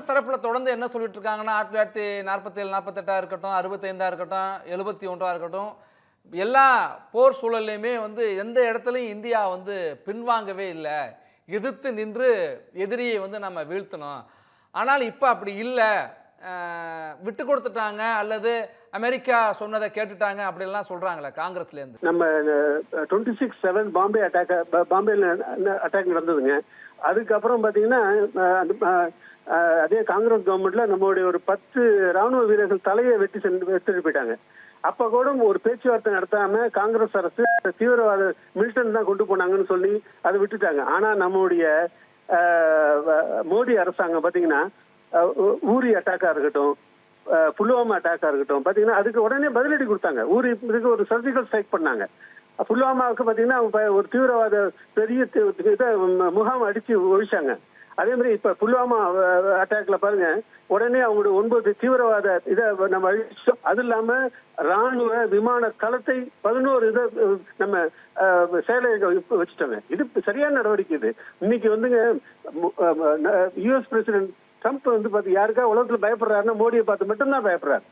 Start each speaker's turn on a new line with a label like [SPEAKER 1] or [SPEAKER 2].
[SPEAKER 1] காங்கிரஸ் தரப்புல தொடர்ந்து என்ன சொல்லிட்டு இருக்காங்கன்னா 1947 48 இருக்கட்டும், 65 இருக்கட்டும், 71 இருக்கட்டும், எல்லா போர் சூழல்லையுமே வந்து எந்த இடத்துலையும் இந்தியா வந்து பின்வாங்கவே இல்லை, எதிர்த்து நின்று எதிரியை வந்து நம்ம வீழ்த்தணும். ஆனால் இப்போ அப்படி இல்லை, விட்டு கொடுத்துட்டாங்க அல்லது அமெரிக்கா சொன்னதை கேட்டுட்டாங்க அப்படிலாம் சொல்றாங்களே காங்கிரஸ்லேருந்து.
[SPEAKER 2] நம்ம 26/7 பாம்பே பாம்பேல அட்டாக் நடந்ததுங்க. அதுக்கப்புறம் பார்த்தீங்கன்னா அதே காங்கிரஸ் கவர்மெண்ட்ல நம்மளுடைய ஒரு 10 ராணுவ வீரர்கள் தலையை வெட்டிட்டு போயிட்டாங்க. அப்ப கூட ஒரு பேச்சுவார்த்தை நடத்தாம காங்கிரஸ் அரசு தீவிரவாத மிலிட்டன் தான் கொண்டு போனாங்கன்னு சொல்லி அதை விட்டுட்டாங்க. ஆனா நம்மளுடைய மோடி அரசாங்கம் பாத்தீங்கன்னா ஊரி அட்டாக்கா இருக்கட்டும், புல்வாமா அட்டாக்கா இருக்கட்டும், பாத்தீங்கன்னா அதுக்கு உடனே பதிலடி கொடுத்தாங்க. இதுக்கு ஒரு சர்ஜிக்கல் ஸ்ட்ரைக் பண்ணாங்க. புல்வாமாவுக்கு பாத்தீங்கன்னா ஒரு தீவிரவாத பெரிய முகாம் அடிச்சு ஒழிச்சாங்க. அதே மாதிரி இப்ப புல்வாமா அட்டாக்ல பாருங்க, உடனே அவங்களுடைய 9 தீவிரவாத இதை நம்ம அழிச்சோம். அது இல்லாம ராணுவ விமான தளத்தை 11 இதை நம்ம சேலை வச்சுட்டோங்க. இது சரியான நடவடிக்கை. இது இன்னைக்கு வந்துங்க யுஎஸ் பிரசிடென்ட் ட்ரம்ப் வந்து யாருக்கா உலகத்துல பயப்படுறாருன்னா மோடியை பார்த்து மட்டும்தான் பயப்படுறாரு.